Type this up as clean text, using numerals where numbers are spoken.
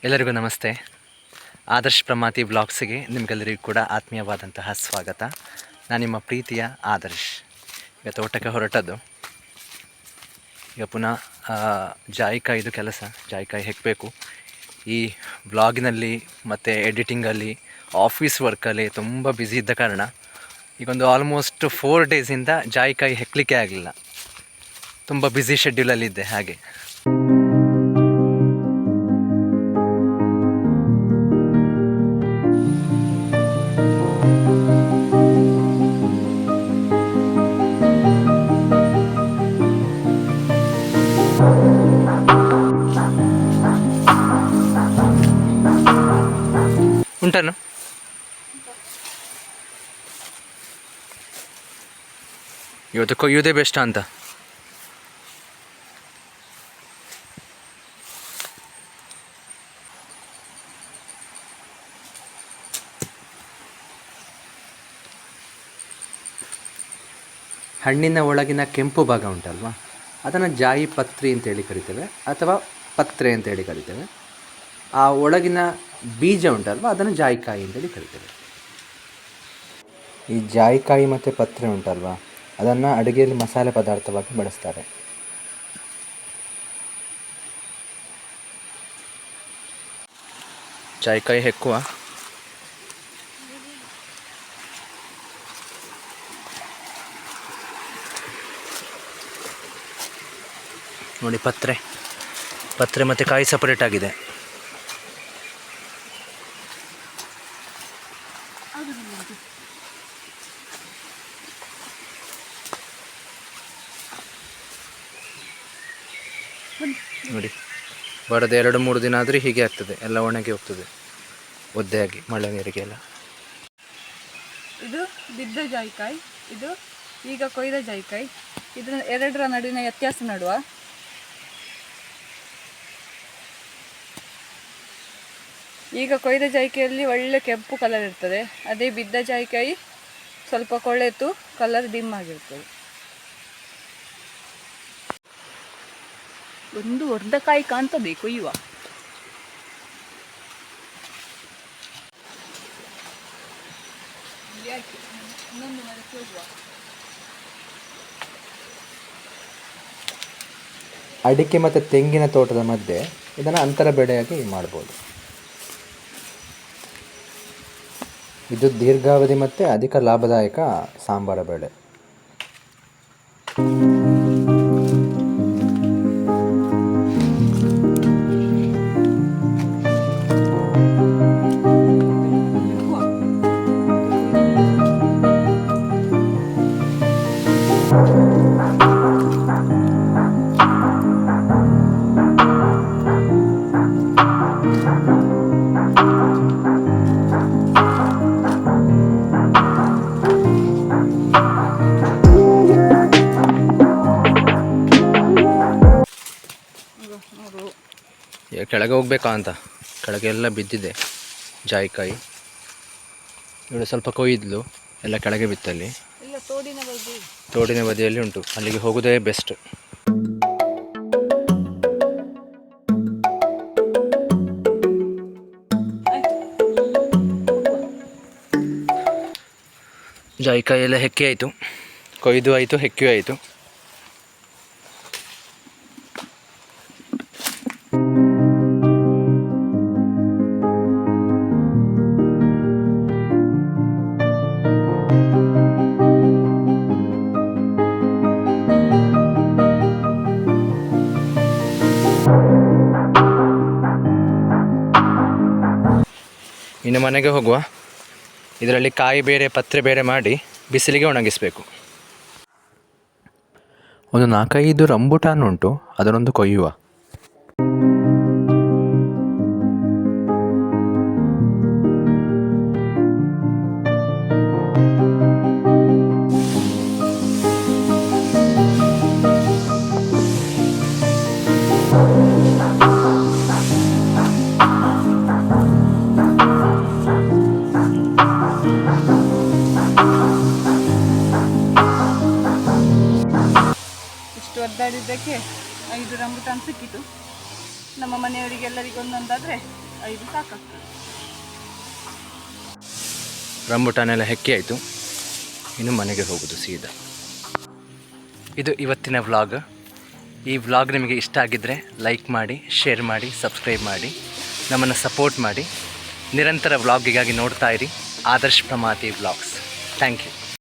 ಎಲ್ಲರಿಗೂ ನಮಸ್ತೆ. ಆದರ್ಶ್ ಪ್ರಮಾತಿ ವ್ಲಾಗ್ಸಿಗೆ ನಿಮಗೆಲ್ಲರಿಗೂ ಕೂಡ ಆತ್ಮೀಯವಾದಂತಹ ಸ್ವಾಗತ. ನಾನು ನಿಮ್ಮ ಪ್ರೀತಿಯ ಆದರ್ಶ್. ಈಗ ತೋಟಕ್ಕೆ ಹೊರಟದ್ದು. ಈಗ ಪುನಃ ಜಾಯಿಕಾಯಿದು ಕೆಲಸ, ಜಾಯಿಕಾಯಿ ಹೆಕ್ಕಬೇಕು. ಈ ವ್ಲಾಗಿನಲ್ಲಿ ಮತ್ತು ಎಡಿಟಿಂಗಲ್ಲಿ, ಆಫೀಸ್ ವರ್ಕಲ್ಲಿ ತುಂಬ ಬ್ಯುಸಿ ಇದ್ದ ಕಾರಣ ಈಗೊಂದು ಆಲ್ಮೋಸ್ಟ್ 4 ಡೇಸಿಂದ ಜಾಯಿಕಾಯಿ ಹೆಕ್ಕಲಿಕ್ಕೆ ಆಗಲಿಲ್ಲ. ತುಂಬ ಬ್ಯುಸಿ ಶೆಡ್ಯೂಲಲ್ಲಿದ್ದೆ. ಹಾಗೆ ಉಂಟನು ಇವತ್ತು ಕೊಯ್ಯೋದೇ ಬೆಸ್ಟ್ ಅಂತ. ಹಣ್ಣಿನ ಒಳಗಿನ ಕೆಂಪು ಭಾಗ ಉಂಟಲ್ವಾ, ಅದನ್ನು ಜಾಯಿ ಪತ್ರಿ ಅಂತೇಳಿ ಕರಿತೇವೆ, ಅಥವಾ ಪತ್ರೆ ಅಂತೇಳಿ ಕರಿತೇವೆ. ಆ ಒಳಗಿನ ಬೀಜ ಉಂಟಲ್ವ, ಅದನ್ನು ಜಾಯಿಕಾಯಿ ಅಂತೇಳಿ ಕರಿತೇವೆ. ಈ ಜಾಯಿಕಾಯಿ ಮತ್ತು ಪತ್ರೆ ಉಂಟಲ್ವ, ಅದನ್ನು ಅಡುಗೆಯಲ್ಲಿ ಮಸಾಲೆ ಪದಾರ್ಥವಾಗಿ ಬಳಸ್ತಾರೆ. ಜಾಯಿಕಾಯಿ ಹೆಕ್ಕುವ. ನೋಡಿ, ಪತ್ರೆ ಮತ್ತು ಕಾಯಿ ಸಪರೇಟ್ ಆಗಿದೆ. ನೋಡಿ, ಬರೋದು 2-3 ದಿನ ಆದರೆ ಹೀಗೆ ಆಗ್ತದೆ, ಎಲ್ಲ ಒಣಗಿ ಹೋಗ್ತದೆ ಒದ್ದೆಯಾಗಿ, ಮಳೆ ನೀರಿಗೆ ಎಲ್ಲ. ಇದು ಬಿದ್ದ ಜಾಯಿಕಾಯಿ, ಇದು ಈಗ ಕೊಯ್ದ ಜಾಯಿಕಾಯಿ. ಇದರ ಎರಡರ ನಡುವಿನ ವ್ಯತ್ಯಾಸ ನಡುವ ಈಗ ಕೊಯ್ದ ಜಾಯಿಕಾಯಲ್ಲಿ ಒಳ್ಳೆ ಕೆಂಪು ಕಲರ್ ಇರ್ತದೆ. ಅದೇ ಬಿದ್ದ ಜಾಯಿಕಾಯಿ ಸ್ವಲ್ಪ ಕೊಳೆತು ಕಲರ್ ಡಿಮ್ ಆಗಿರ್ತದೆ. ಒಂದು ಒರ್ದಕಾಯಿ ಕಾಣ್ತದೆ ಕೊಯ್ಯುವ. ಅಡಿಕೆ ಮತ್ತು ತೆಂಗಿನ ತೋಟದ ಮಧ್ಯೆ ಇದನ್ನು ಅಂತರ ಬೆಳೆಯಾಗಿ ಮಾಡ್ಬೋದು. ಇದು ದೀರ್ಘಾವಧಿ ಮತ್ತು ಅಧಿಕ ಲಾಭದಾಯಕ ಸಾಂಬಾರ ಬೆಳೆ. ಕೆಳಗೆ ಹೋಗ್ಬೇಕಾ ಅಂತ, ಕೆಳಗೆ ಎಲ್ಲ ಬಿದ್ದಿದೆ ಜಾಯಿಕಾಯಿ. ಇವಳು ಸ್ವಲ್ಪ ಕೊಯ್ದ್ಲು, ಎಲ್ಲ ಕೆಳಗೆ ಬಿತ್ತಲ್ಲಿ. ತೋಡಿನ ಬದಿಯಲ್ಲಿ ಉಂಟು, ಅಲ್ಲಿಗೆ ಹೋಗೋದೇ ಬೆಸ್ಟ್. ಜಾಯಿಕಾಯಿ ಎಲ್ಲ ಹೆಕ್ಕಿ ಆಯಿತು, ಕೊಯ್ದು ಆಯಿತು, ಹೆಕ್ಕಿಯೂ ಆಯಿತು. ಇನ್ನು ಮನೆಗೆ ಹೋಗುವ. ಇದರಲ್ಲಿ ಕಾಯಿ ಬೇರೆ ಪತ್ರೆ ಬೇರೆ ಮಾಡಿ ಬಿಸಿಲಿಗೆ ಒಣಗಿಸಬೇಕು. ಒಂದು 4-5 ರಂಬುಟಾನ್ ಉಂಟು, ಅದನ್ನೊಂದು ಕೊಯ್ಯುವ. ಒದ್ದಾಡಿದ್ದಕ್ಕೆ 5 ರಂಬುಟಾನ್ ಸಿಕ್ಕಿತು. ನಮ್ಮ ಮನೆಯವರಿಗೆಲ್ಲರಿಗೂ ಒಂದೊಂದಾದರೆ 5 ಸಾಕಾಗ್ತದೆ. ರಂಬುಟಾನೆಲ್ಲ ಹೆಕ್ಕಿ ಆಯಿತು, ಇನ್ನು ಮನೆಗೆ ಹೋಗೋದು ಸೀದಾ. ಇದು ಇವತ್ತಿನ ವ್ಲಾಗ್. ಈ ವ್ಲಾಗ್ ನಿಮಗೆ ಇಷ್ಟ ಆಗಿದ್ದರೆ ಲೈಕ್ ಮಾಡಿ, ಶೇರ್ ಮಾಡಿ, ಸಬ್ಸ್ಕ್ರೈಬ್ ಮಾಡಿ, ನಮ್ಮನ್ನು ಸಪೋರ್ಟ್ ಮಾಡಿ. ನಿರಂತರ ವ್ಲಾಗಿಗಾಗಿ ನೋಡ್ತಾ ಇರಿ Adarsh Pramati vlogs. Thank you.